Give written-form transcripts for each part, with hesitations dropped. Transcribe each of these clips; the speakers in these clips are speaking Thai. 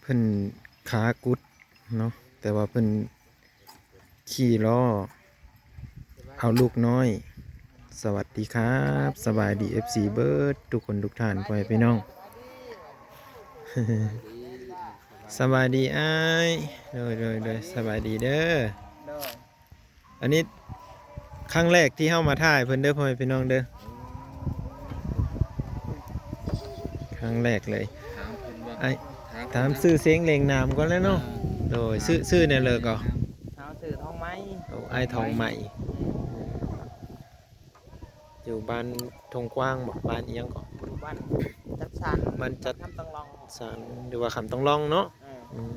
เพิ่นขากุดเนาะแต่ว่าเพิ่นขี่ล้อเอาลูกน้อยสวัสดีครับสบายดี FC เบิร์ดทุกคนทุกท่านพ่อแม่พี่น้อง สบายดีอ้ายเลยสบายดีเด้ออันนี้ครั้งแรกที่เข้ามาถ่ายเพิ่นเด้อพ่อแม่พี่น้องเด้อครั้งแรกเลยไอ้ถามซื้อเสียงเลงนามก่อนแล้วเนาะโดยซื้อเนี่ยเลยก็ เอาสื่อทองไหม ไอ้ทองใหม่อยู่บ้านทงกว้างบอกบ้านเอียงก่อน บ้านจัดสรร บ้านจัด ทำต้องลอง สรรหรือว่าคำต้องล่องเนาะอืม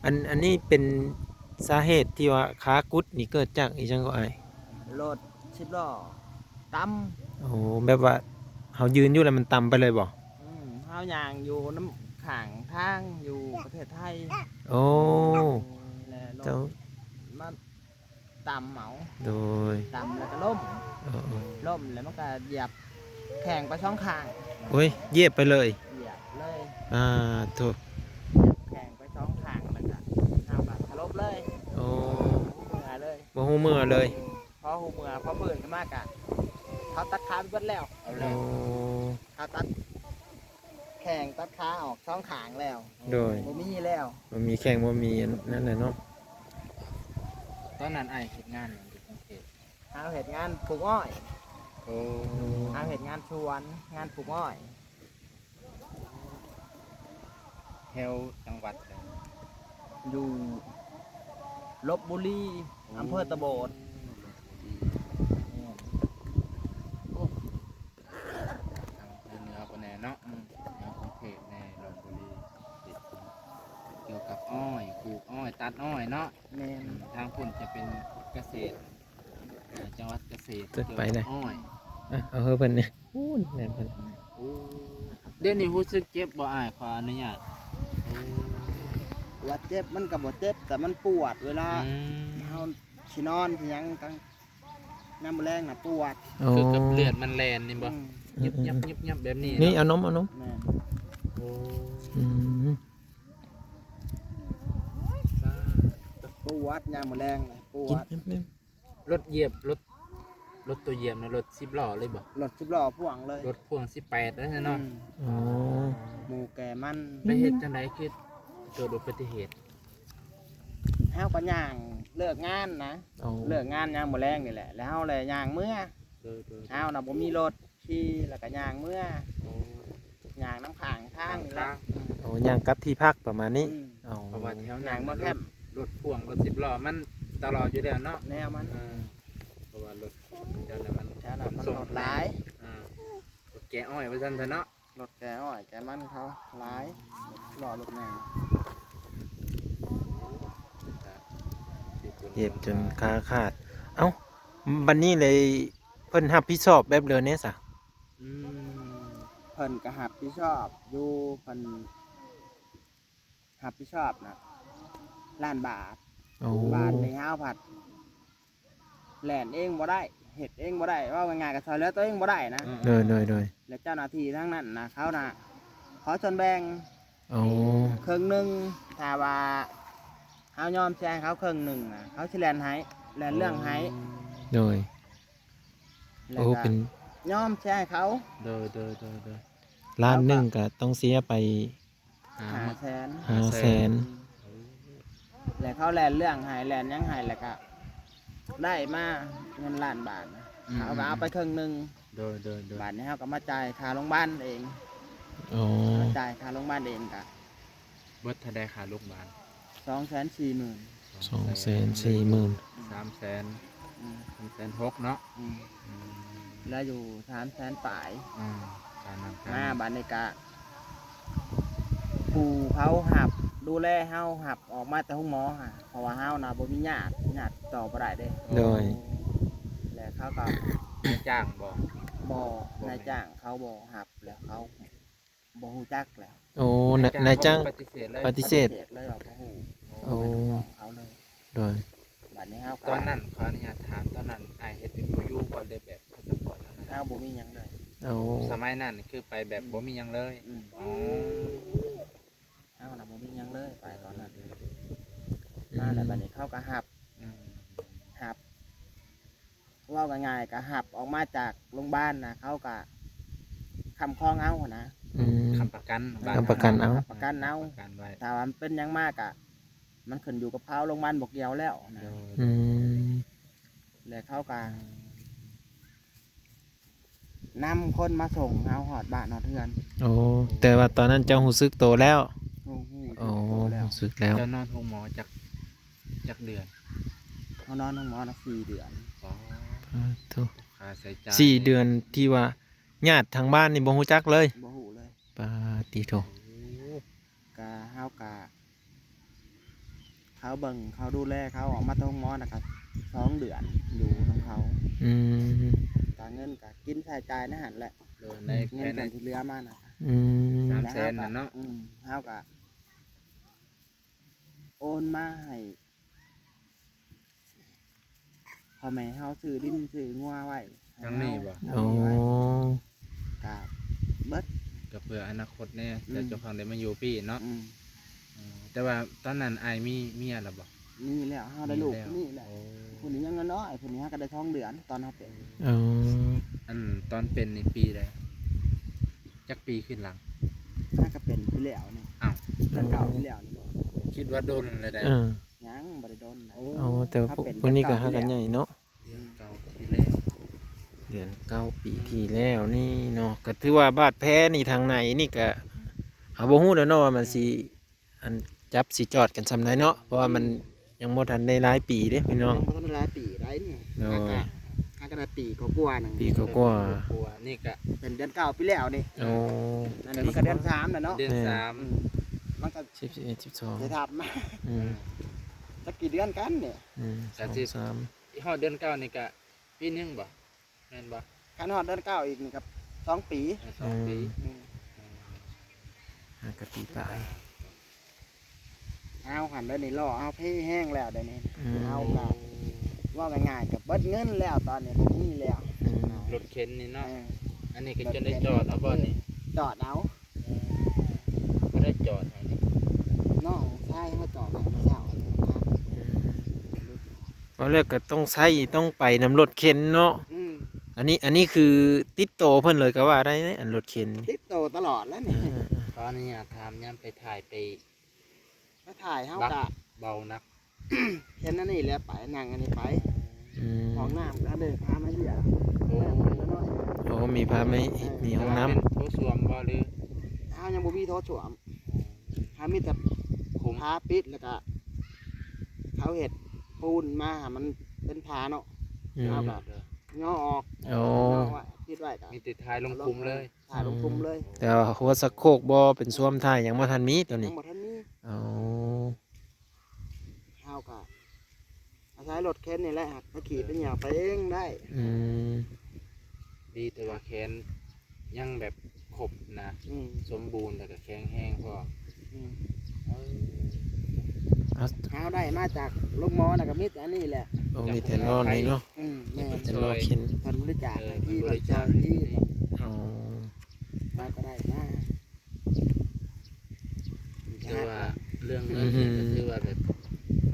อันนี้เป็นสาเหตุที่ว่าขากุดนี่เกิดจากอีจังก็ไอ รถชิบล้อตั้ม โอ้แบบว่าเขายืนอยู่แล้วมันต่ำไปเลยบ่ เฮาย่างอยู่น้ำข้างทางอยู่ประเทศไทย โอ้ และร เจ้า ถมาต่ำเหมา โดย ต่ำแล้วก็ล่ม เออ ล่มแล้วมันก็เหยียบแข่งไปช่องข้าง โอ้ยเย็บไปเลย เหยียบเลย โทษ แข่งไปช่องข้างแล้วก็เอาแบบทะลบเลย โอ้ เมื่อเลย บ่ฮู้เมื่อเลย พอหูเมื่อพอเบื่อกันมากอะเขาตัดขาไปเบิดแล้วเอาเล โอ้ ยเขาตัดแข่งตัดขาออกช่องขางแล้ว โดย บ่มีแล้ว บ่มีแข่งบ่มีนั่นแหละเนาะ ตอนนั้นไอ้เฮ็ดงานอย่างที่กรุงเทพ เอาเหตุงานปลูกอ้อย โอ้ เอาเหตุงานสวนงานปลูกอ้อย แถวจังหวัดใด อยู่ลบบุรีอำเภอตะโบด ทางเหนือคนแน่เนาะแถวกรุงเทพแน่ลพบุรีเกี่ยวกับอ้อยปลูกอ้อยตัดอ้อยเนาะ แม่น ทางพุ่นจะเป็นเกษตรจังหวัดเกษตร เกิดไปเลย อ้อย เอาเฮ้ยเพิ่นเนี่ยอู้นแม่นเพิ่น โอ้เดี๋ยวนี้รู้สึกเจ็บบ่อ้ายขออนุญาตโอ้ ว่าเจ็บมันก็บ่เจ็บแต่มันปวดเวลา อืม เฮาสินอนสิหยังกลางน้ำแรงน่ะปวด โอ้ คือกับเลือดมันแล่นนี่บ่ อืม ยิบยับยิบยับแบบนี้ นี่ เนาะ เอานม แม่น โอ้ อืม ปวดยามมื้อแรงน่ะปว กิน ด แม่ รถเหยียบรถตัวเหยียบนะรถ10ล้อเลยบ่ รถสิบล้อพ่วงเลย รถพ่วง18แล้วเนาะ อ๋อ หมูแก่มัน ไปเฮ็ดจังไดคือเกิดอุบัติเหตุ เฮาก็ย่างเลิกงานนะ เอา เลิกงานย่างมื้อแรงนี่แหละแล้วเฮาเลยย่างเมื่อ โดย เฮาน่ะบ่มีรถขี่แล้วก็ย่างเมื่อย่างน้ำข้างทางนี่แหละ เอาย่างกลับที่พักประมาณนี้ อืม เอา เพราะว่าแถว ย่างมาแคบ รถพ่วงรถ10ล้อมันตลอดอยู่แล้วเนาะ แนวมัน เพราะว่ารถเดี๋ยวนั้นมัน แถวนั้นมันรถหลาย รถแกะอ้อยว่าซั่นเถอะเนาะ รถแก่อ้อยแก่มันเขาหลายรอรถแม่ เจ็บจนขาขาด เอ้าบัดนี้เลยเพิ่นรับผิดชอบแบบเดิมเนี่ยซะ อืม เพิ่นก็รับผิดชอบอยู่เพิ่นรับผิดชอบนะล้านบาท โอ้ บาทในห้าผัดแหลนเองบ่ได้เห็ดเองบ่ได้ว่าง่ายๆกับซอยเหลือตัวเองบ่ได้นะ โดย และเจ้าหน้าที่ทั้งนั้นนะเขานะขอชนแบ่ง โอ้ ครึ่งหนึ่งถ้าว่าเขายอมแจ้งเขาครึ่งหนึ่งนะเขาสิแลนให้แลนเรื่องให้ โดย แล้ว โอ้ ก็ เป็น ยอมแจ้งเขา โดย ล้านหนึงก็ต้องเสียไป 500,000 500,000 แล้วเขาแลนเรื่องให้แลนหยังให้แล้วก็ได้มาเงินล้านบาทนะเขาก็เอาไปครึ่งหนึ่ง โดย บาทนี้เขาก็มาจ่ายค่าโรงพยาบาลเอง โอ้ มาจ่ายค่าโรงพยาบาลเองกะ เบิดถ้าได้ค่าโรงพยาบาล 240,000 240,000 300,000 อืม 360,000เนาะ อืมแล้วอยู่300,000ปลาย การนำ มาบาทนี้กะผู้เขาหับดูแลเฮาหับออกมาแต่ห้องหมอค่ะเพราะว่าเฮาน่ะบ่มีญาติต่อบ่ได้เด้ โดย แล้วเขาก็ นายจ้างบอก บ่นายจ้างเขาบ่หับแล้วเขาบ่ฮู้จักแล้ว โอ้นายจ้าง ปฏิเสธเลย ปฏิเสธ เลยว่าบ่ฮู้ โอ้ เขาเลย โดย บาทนี้เฮา ตอนนั้นขออนุญาตถามตอนนั้นไอเฮ็ดเป็นอยู่บ่ได้แบบพาสปอร์ตอะไร เฮาบ่มีหยังเลย เอา สมัยนั้นคือไปแบบบ่มีหยังเลย อืม อ๋อ เฮาน่ะบ่มีหยังเลยไปตอนนั้นมาแล้วบัดนี้เขาก็หับ อืม หับเว่าง่ายๆก็หับออกมาจากโรงพยาบาลนะเขาก็คำคล้องเอาหั้นนะ อืม คำประกันบ้ คำประกันเอา ประกันเอา ประกันไว้ แต่ว่ามันเป็นหยังมากอะมันขึ้นอยู่กับเขาโรงพยาบาลบอกเดียวแล้วนะ อืม แล้วเขาก็นำคนมาส่งเอาหอดบ้านหอดเทือน โอ้แต่ว่าตอนนั้นเจ้าหูซึกโตแล้ว โอ้โห โอ้ โตแล้ว หูซึกแล้ว เจ้านอนห้องหมอจักเดือน เขานอนน้องหมอนะ4 เดือน อ๋อ โถ่ ค่าใช้จ่าย 4 เดือนที่ว่าญาติทางบ้านนี่บ่ฮู้จักเลย บ่หูเลย ปาติโถ โอ้ กะเฮากะเขาเบิ่งเขาดูแลเขาออกมาตรงหมอนะครับ2 เดือนอยู่ของเขา อืม การเงินกะกินใช้จ่ายในะหันแหละ โดนใน เงิ แค่ น ใน ส่วนที่เหลือมานะ อืม 300,000น่ะเนาะ เฮากะโอนมาให้พ่อแม่เฮาซื้อดินซื้องัวไว้ให้ ทั้งนี้บ่ โอ้ กะเบิด ก็เพื่ออนาคตเนี่ย อืม จะเจ้าของได้มาอยู่พี่เนาะ อืม อืมแต่ว่าตอนนั้นอายมีเมียแล้วบ่ นี่แล้วเฮาได้ลูก แล้ว นี่แหละ โอ้ ผู้นี้ยังน้อยผู้นี้เฮาก็ได้2 เดือนตอนเฮาเป็น โอ้ อันตอนเป็นในปีใดจักปีขึ้นหลัง ถ้าก็เป็นที่แล้วนี่ อ้าว แต่เก่าที่แล้วนี่บ่ คิดว่าโดนเลยได้ เออ ยังบ่ได้โดนนะ โอ้แต่ว่าพวกนี้ก็หากันใหญ่เนาะ เรื่องเก่าที่แล้ว เดือน9 ปีที่แล้วนี่เนาะก็ถือว่าบาดแผลนี่ทางไหนนี่ก็หาบ่ฮู้แล้วเนาะว่ามันสิอันจับสิจอดกันซำใดเนาะเพราะว่ามันยังบ่ทันได้หลายปีเด้พี่น้อง ยังบ่ทันได้หลายปีได้นี่ โอ้ย หากะได้ปีกว่าๆนึง ปีก็กว่า กลัวนี่ก็ เป็นเดือนเก่าปีแล้วนี่ โอ้ อันนี้มันก็เดือน3แล้วเนาะ เดือน แม่ สาม อืมมันก็ 10 11 12 จะทำมา อืม สักกี่เดือนกันเนี่ย 2 3 ที่ฮอดเดือนเก้านี่ก็ปีหนึงบ่แม่นบ่ คันฮอดเดือนเก้าอีกนี่กับ2 ปี 2 ปี อืม หากะปีปลาย เอาหันเดี๋ยวนี้ล่อเอาเพ่แห้งแล้วเดี๋ยวนี้ อืม เอากะว่าง่ายๆกับเบิดเงินแล้วตอนนี้ผมมีแล้ว อืม รถเข็นนี่ เอ เนาะ อ อันนี้ก็จะได้จอดเอาบ่นี่ จอดเอา ก็ได้จอดให้นี่ น้องชายเขาจอดเอาเช้าเลยครับ ตอนแรกก็ต้องใช้ต้องไปนำรถเข็นเนาะ อืม อันนี้คือติดโตเพิ่นเลยก็ว่าได้นะอันรถเข็นนี่ ติดโตตลอดแล้วนี่ ตอนนี้ถามยามไปถ่ายไป มาถ่ายเฮา บัก กะ เบานัก เห็นนั่นนี่แหล้วไปนั่งอันนี้ไป อืม ห้องน้ำก็เดินพามาเหี้ย โอ้ น้อย โอ้มีพาไหมมีห้องน้ำ เป็นโถส้วมบ่หรือ เฮายังบ่มีโทษสวมเฮามีแต่ คุม พาปิดแล้วก็เขาเห็ดปูนมาหามันเป็นพาเนาะ อืม เอาแบบ ย่อออก โอ้ ย่อไว้ปิดไว้กัน มีติดท้ายลงคุมเลย ถ่ายลงคุมเลย แต่ว่าหัวสะโครกบ่เป็นส้วมท้ายยังบ่ทันมีตัว ทั้ นี้ งหมดท่านนี้ เอา เฮากะอาศัยรถเข็นนี่แหละหักไปขี่ไปเหยียบไปเองได้ อืม ดีแต่ว่าแขนยังแบบครบนะ อืม สมบูรณ์แต่ก็แข็งแห้งพอ อืม เออ เอา เฮาได้มาจากลูกหมอน่ะก็มีแต่อันนี้แหละ เอามีแต่นอนนี่เนาะ แม่น เป็นรอเข็น เพิ่นบริจาค เออ ให้ มัน ที่ บบ ริ ริ จา จา ค คที่ เอา เราก็ได้มา คือว่าเรื่องเงินนี่ก็คือว่าแบบ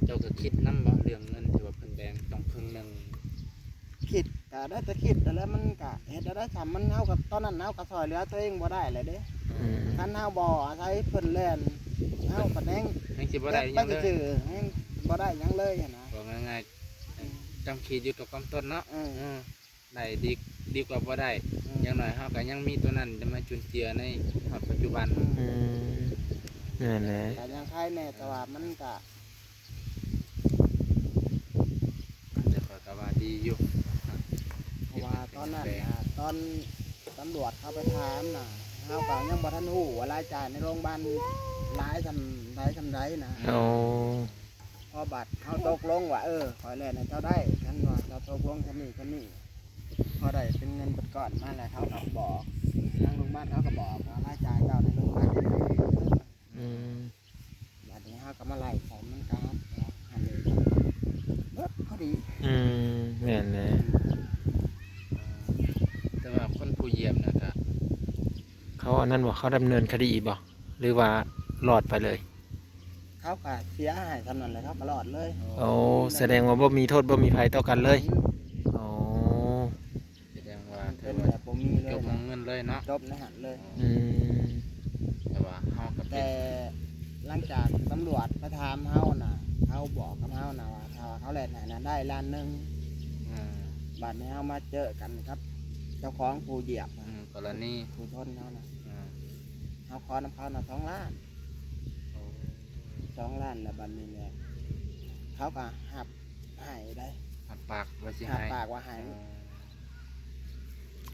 เจ้าก็คิดนํบ่เรื่องเงินที่ว่าเพิ่นแบ่งต้องครึ่งหนึง คิดก็ได้แต่คิดแต่แล้วมันก็เฮ็ดได้ทำมันเฮากับตอนนั้นเฮาก็ซอยเหลือตัวเองบ่ได้เลยเด้ อืม คันเฮาบ่อาศัยเพิ่นแล่นเฮาก็แดง ยังสิบ่ได้หยังเลย ซื่อๆให้บ่ได้หยังเลยหั้นนะ บอกง่ายๆจำขีดอยู่กับความต้นเนาะ เออ เออได้ดีกว่าบ่ได้อย่างน้อยเฮาก็ยังมีตัวนั้นจะมาจุนเจือในฮอดปัจจุบัน อืมนั่นแหละ แต่ยังใครแน่แต่ว่ามันก็ แต่ก็ว่าดีอยู่ เพราะว่าตอนนั้นน่ะตอนตำรวจเข้าไปถามน่ะเฮาก็ยังบ่ทันฮู้ว่ารายจ่ายในโรงพยาบาลหลายทำใดนะ เอา พอบัตรเขาตกลงว่าขอแลนให้เจ้าได้ท่านว่าเจ้าตกลงคนนี้พอได้เป็นเงินเป็นก้อนมาแล้วเขาก็บอกทางโรงพยาบาลเขาก็บอกว่ารายจ่ายเจ้าในโรงพยาบาลเป็นยังไง อืม บัดนี้เขาก็มาไล่ผมมันก็หันเลยเบิดพอดี อืมนั่นแหละ แต่ว่าคนผู้เหยียบนะก็ เขา อันนั้นบ่เขาดำเนินคดีบ่หรือว่าหลอดไปเลย เขาก็เสียหายทำนั่นเลยเขาก็รอดเลย โอ้แสดงว่าบ่มีโทษบ่มีภัยต่อกันเลยโอ้ แสดงว่าถื เป็ อน ว่า แบบผมมีเล จ ย บ นะ เงินเลยเนาะ จบในหันเลย อืม แต่ว่าเฮากับเป็ แต่ น หลังจากตำรวจไปถามเฮาน่ะเขาบอกกับเฮาน่ะว่าถ้าว่าเขาแล่นให้น่ะได้ล้านหนึง อืม บัดนี้เฮามาเจอกันครับ เจ้าของผู้เหยียบน่ะ กรณี ผู้ชนเขาน่ะ อืม เฮาขอนำเขาน่ะ2 ล้าน โอ้ 2 ล้านแล้วบัดนี้เนี่ยเขาก็หับให้ได้ หักปากว่าสิ หับ ให้ ปากว่าให้ อืม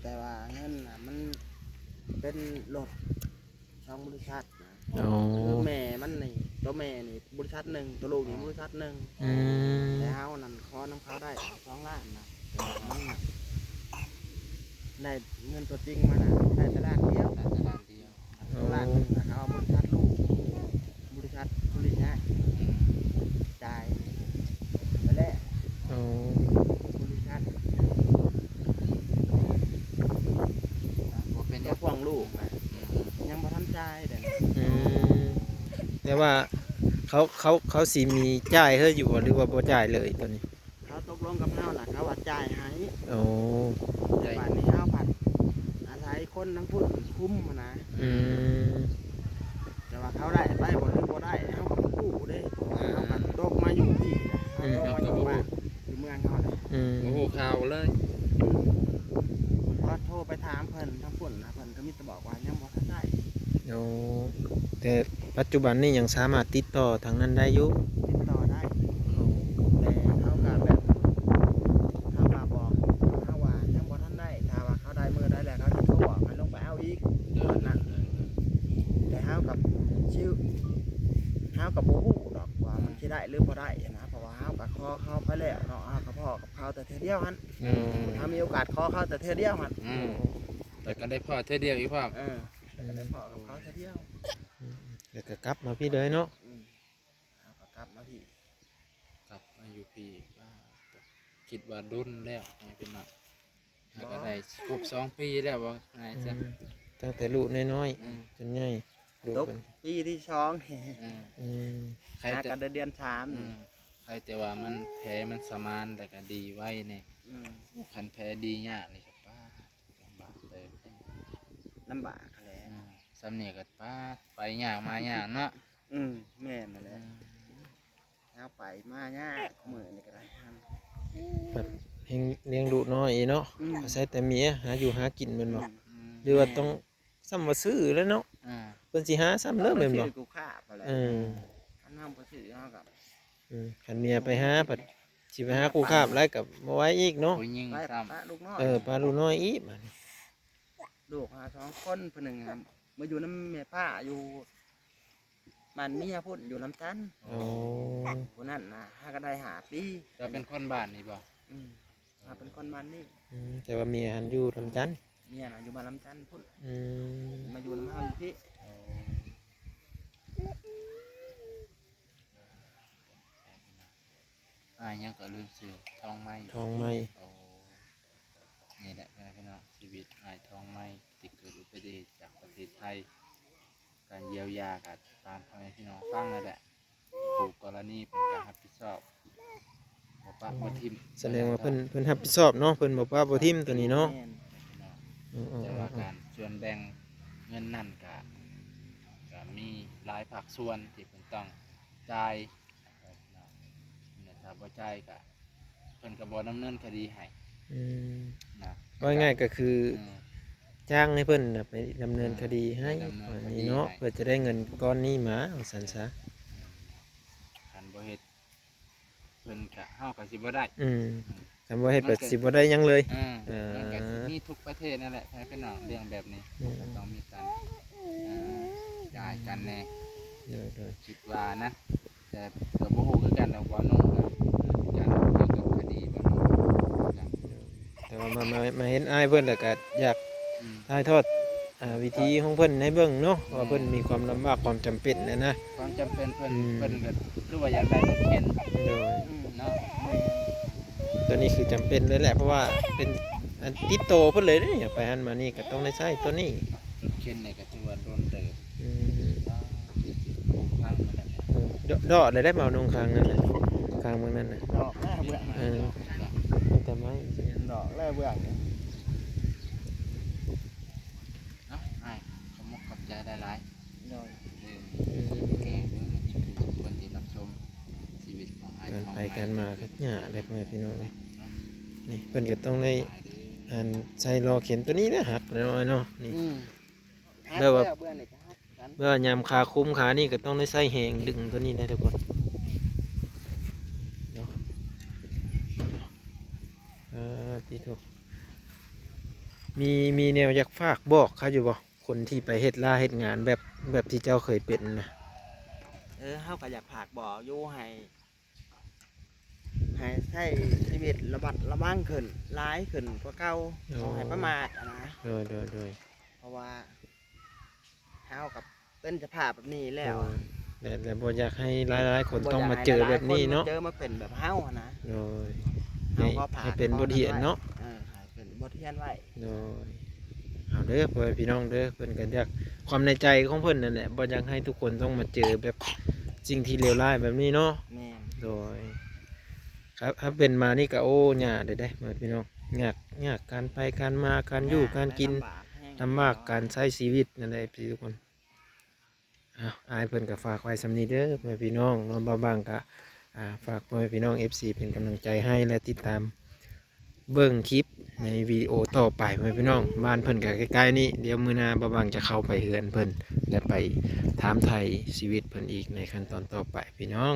แต่ว่าเงินน่ะมันเป็นรถช่องบริษัทนะ โอ้ คือแม่มันนี่ตัวแม่นี่บริษัทหนึ่งตัวลูกนี่บริษัทหนึ่ง อืม แต่เฮานั่นขอน้ำเขาได้2 ล้านนะแต่ว่ามันน่ะได้เงินตัวจริงมาน่ะได้แต่ล้านเดียว แต่จะล้านเดียว ล้านหนึ่งน่ะเขาเอาบริษัทลูกบริษัทบริษัท อืม จ่ายไปแล้ว โอ้ บริษัท บ่เป็นห ตั ยั ว ง พ่วงลูกนะ อืม ยังบ่ทันจ่ายเด้อ อืมแต่ว่าเขาสิมีจ่ายเฮ้ยอยู่บ่หรือว่าบ่จ่ายเลยตัวนี้ เขาตกลงกับเฮาน่ะเขาว่าจ่ายให้ โอ้ แต่บัดนี้เฮาผัดอาศัยคนทั้งพุ่นคุ้มหั้นนะ อืม แต่ว่าเขาได้ไปบ่หรือบ่ได้เขาก็บ่กู้เด้เขาก็ตกมาอยู่ที่เขาตกมาอยู่บ้านอยู่เมืองเขาเลย อืม โอ้โหข่าวเลย พอโทรไปถามเพิ่นทั้งพุ่นนะเพิ่นก็มีแต่บอกว่ายังบ่ทันได้ โอ้แต่ปัจจุบันนี้ยังสามารถติดต่อทางนั้นได้อยู่ ติดต่อได้ โอ้ แต่เขาก็แบบเขาก็บอกเขาว่ายังบ่ทันได้ถ้าว่าเขาได้มื้อใดแล้วเขาจะโทรบอกให้ลงไปเอาอีกตอนนั้นแต่เขากับชิวเขากับบ่ฮู้ดอกว่ามันสิได้หรือบ่ได้นะเพราะว่าเขาก็ขอเขาไปแล้วเนาะเขาก็พอกับเขาแต่เทื่อเดียวหั่น โอ้ ถ้ามีโอกาสขอเขาแต่เทื่อเดียวหั่น อืมแต่ก็ได้พอเท่าเดียวอีกพ่อ แต่ก็ได้พอกับเขาเทื่อเดียว แล้วก็กลับมาพี่เลยเนาะ เขาก็กลับมาพี่ กลับมาอยู่พี่ว่าคิดว่าดุนแล้วไงเป็นหนักแล้วก็ได้ครบ2 ปีแล้วว่าไง อื จ้ะ มตั้งแต่ลูกน้อย อืม ๆจนใหญ่ลูก ตก เป็น ปีที่ช่อง อืม อืม ใคร หา จะ กันเดือนสาม อืมใครแต่ว่ามันแพ้มันสมานแต่ก็ดีไว้เนี่ยคันแพ้ดียากนี่ก็ป้าลำบากเลย ลำบากแหละ สำเนียกก็ป้าไปยากมายากเนาะ แม่นนั่นแหละเอาไปมาย่ามือนี่ก็ได้ครับ เฮงเลี้ยงลูกน้อยอีเนาะ อืม อาศัยแต่เมียหาอยู่หากินแม่นบ่ อืม หรือว่าต้องซ้ำว่าซื้อแล้วเนาะ อ่า เพิ่นสิหาซ้ำเด้อแม่นบ่ ชื่อกูฆ่าไปแล้ว เออ อันนั้นบ่ชื่อเขากับ คันเมียไปหาผัดสิไปหาคู่คาบแล้วกับบ่ไหว้อีกเนาะ ผู้ยิง ไป ซ้ ปะลูกน้อย ปลาลูกน้อยอีกบัดนี้ ลูกหา2 คนเพิ่นหนึ่งครับมาอยู่น้ำแม่ป้าอยู่บ้านเมียพุ่นอยู่น้ำจันทน์ ำ โอ้ ผู้นั้นนะหาก็ได้5 ปี จะเป็นคนบ้านนี่บ่ มาเป็นคนบ้านนี่ แต่ว่าเมียหันอยู่ลำจันทน์ เมียน่ะอยู่บ้านน้ำจันทน์พุ่น อืม มาอยู่น้ำเฮาอยู่พี่ ยังก็ลืมซื้อทองไม้ ทองไม้ โอ้นี่แหละพี่น้องชีวิตนายทองไม้ที่เกิดอุบัติเหตุจากประเทศไทย การเยียวยากันตามพ่อแม่พี่น้องฟังนั่นแหละถูกกรณีเป็นการรับผิดชอบบ่ปะบ่ทิม แสดงว่าเพิ่นรับผิดชอบเนาะเพิ่นบอกว่าบ่ทิ่มตัวนี้เนาะ แม่ อืม แต่ว่าการส่วนแบ่งเงินนั่นก็มีหลายภาคส่วนที่เพิ่นต้องจ่ายเนี่ยถ้าบ่จ่ายก็เพิ่นก็บ่ดำเนินคดีให้ อืม นะ ว่าง่ายก็คือ อืม จ้างให้เพิ่นน่ะไปดำเนินคดีให้ ดำเนิน อัน คดี นี้เนาะ ให้ เพื่อจะได้เงินก้อนนี้มาว่าซั่นซะ คันบ่เฮ็ดเพิ่นก็เฮาก็สิบ่ได้ คำว่าเฮ็ดแบบสิบ่ได้หยังเลย มันก็สิมีทุกประเทศนั่นแหละให้พี่น้องเรื่องแบบนี้ ก็ต้องมีการจ่ายกันแน่ เดี๋ยว คิดว่านะแต่ก็บ่ฮู้คือกันดอกว่าน้องการเกี่ยวกับคดีบ่น้องกัน ๆแต่ว่ามาเห็นอ้ายเพิ่นแล้วก็อยาก อืม ถ่ายทอดวิธีของเพิ่นให้เบิ่งเนาะว่าเพิ่นมีความลำบากความจำเป็นนะ ความจำเป็นเพิ่น อืม เพิ่นก็คือว่าอยากได้รถเข็น โดย เนาะ ตัวนี้คือจำเป็นเลยแหละเพราะว่าเป็นอันติดโตเพิ่นเลยเด้อยากไปหันมานี่ก็ต้องได้ใช้ตัวนี้ รถเข็ ข็นเนี่ยก็ถือว่าโดนเติบ อืม พังมาแล้ว ดอกเลยได้เมาลงคางนั่นน่ะคางเมืองนั่นน่ะ ดอกแร่เบื้อง เออแต่ไม่ ดอกแร่เบื้องนี่ เนาะไอ้ขอบคุณขอบใจได้หลาย โดย แก่คนที่รับชมชีวิตของไอ้ การ ทอง ไปการมาก็หยาแบบมาพี่น้องเลยนี่เพิ่นก็ต้องได้อันใช้รอเข็นตัวนี้นะหักแล้วเนาะนี่ แล้ว่าเบื้องนี่ก็ฮักกัน เมื่อยามขาคุ้มขานี่ก็ต้องได้ใส่แหงดึงตัวนี้ได้ทุกคนเนาะที่ถูกมีแนวอยากฝากบอกเขาอยู่บ่คนที่ไปเฮ็ดล่าเฮ็ดงานแบบที่เจ้าเคยเป็นนะ เฮาก็อยากผากบ่ออยู่ให้ใช้ชีวิตระบัดระวังขึ้นร้ายขึ้นกว่าเก่าบ่ให้ประมาทอะนะ โดย เพราะว่าเฮากับเป็นสภาพแบบนี้แล้ว แต่บ่อยากให้หลายๆคนต้องมาเจอแบบนี้เนาะ เจอมาเป็นแบบเฮาอะนะ โดย เฮาก็ผ่าน ให้เป็นบทเรียนเนาะ ให้เป็นบทเรียนไว้ โดยเอาเด้อพ่อแม่พี่น้องเด้อเพิ่นก็อยากความในใจของเพิ่นนั่นแหละบ่อยากให้ทุกคนต้องมาเจอแบบสิ่งที่เลวร้ายแบบนี้เนาะ แม่น โดยครับถ้าเป็นมานี่ก็โอ้ยากเด้อพ่อแม่พี่น้องยากการไปการมาการอยู่การกินลำบากการใช้ชีวิตนั่นแหละพี่ทุกคนอายเพิ่นก็ฝากไว้สำนี้เด้อพ่อแม่พี่น้องเนาะบางๆก็ฝากพ่อแม่พี่น้อง FC เป็นกำลังใจให้และติดตามเบิ่งคลิปในวิดีโอต่อไปพ่อแม่พี่น้องบ้านเพิ่นก็ใกล้ๆนี่เดี๋ยวมื้อหน้าบางๆจะเข้าไปเฮือนเพิ่นและไปถามไทยชีวิตเพิ่นอีกในขั้นตอนต่อไปพี่น้อง